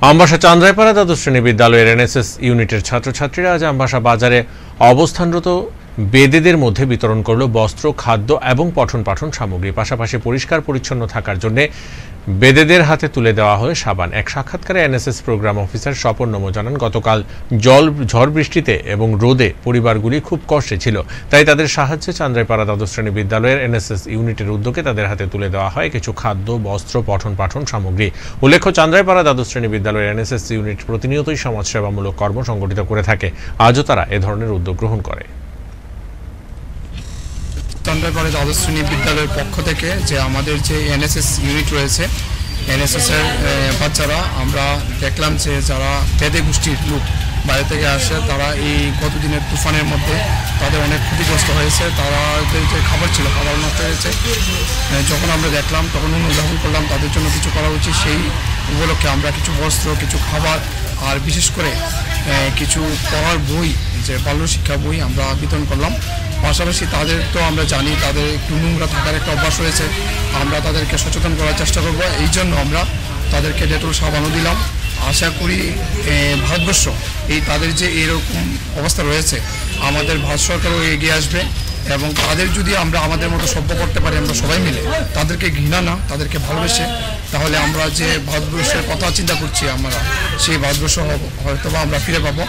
আমবাসা চান্দ্রাইপাড়া দ্বাদশ শ্রেণী বিদ্যালয়ের এনএসএস ইউনিটের ছাত্রছাত্রীরা আজ আমবাসা বাজারে অবস্থানরত বেদেদের মধ্যে বিতরণ করল বস্ত্র, খাদ্য এবং পঠন পাঠন সামগ্রী। পাশাপাশি পরিষ্কার পরিচ্ছন্ন থাকার জন্য বেদেদের হাতে তুলে দেওয়া হয় সাবান। এক সাক্ষাৎকারে এনএসএস প্রোগ্রাম অফিসার স্বপন নমো জানান, গতকাল ঝড় বৃষ্টিতে এবং রোদে পরিবারগুলি খুব কষ্টে ছিল, তাই তাদের সাহায্যে চান্দ্রাইপাড়া দ্বাদশ শ্রেণী বিদ্যালয়ের এনএসএস ইউনিটের উদ্যোগে তাদের হাতে তুলে দেওয়া হয় কিছু খাদ্য, বস্ত্র, পঠন পাঠন সামগ্রী। উল্লেখ্য, চান্দ্রাইপাড়া দ্বাদশ শ্রেণী বিদ্যালয়ের এনএসএস ইউনিট প্রতিনিয়তই সমাজসেবামূলক কর্ম সংগঠিত করে থাকে। আজও তারা এ ধরনের উদ্যোগ গ্রহণ করে। চান্দ্রাইপাড়া দ্বাদশ শ্রেণী বিদ্যালয়ের পক্ষ থেকে যে আমাদের যে এনএসএস ইউনিট রয়েছে, এনএসএসের বাচ্চারা আমরা দেখলাম যে যারা বেদে গোষ্ঠীর লোক বাইরে থেকে আসে, তারা এই গতদিনের তুফানের মধ্যে তাদের অনেক ক্ষতিগ্রস্ত হয়েছে। তাদের যে খাবার ছিল, খাবার নষ্ট হয়েছে। যখন আমরা দেখলাম তখন অনুধাবন করলাম তাদের জন্য কিছু করা উচিত। সেই উপলক্ষে আমরা কিছু বস্ত্র, কিছু খাবার আর বিশেষ করে কিছু পড়ার বই, যে বাল্য শিক্ষা বই আমরা বিতরণ করলাম। পাশাপাশি তাদের তো আমরা জানি তাদের একটু নোংরা থাকার একটা অভ্যাস রয়েছে, আমরা তাদেরকে সচেতন করার চেষ্টা করব। এই জন্য আমরা তাদেরকে ডেটল সাবানও দিলাম। আশা করি ভারতবর্ষ এই তাদের যে এরকম অবস্থা রয়েছে, আমাদের ভারত সরকারও এগিয়ে আসবে এবং তাদের যদি আমরা আমাদের মতো সভ্য করতে পারি, আমরা সবাই মিলে তাদেরকে ঘৃণা না, তাদেরকে ভালোবেসে, তাহলে আমরা যে ভারতবর্ষের কথা চিন্তা করছি আমরা সেই ভারতবর্ষ হয়তো বা আমরা ফিরে পাবো।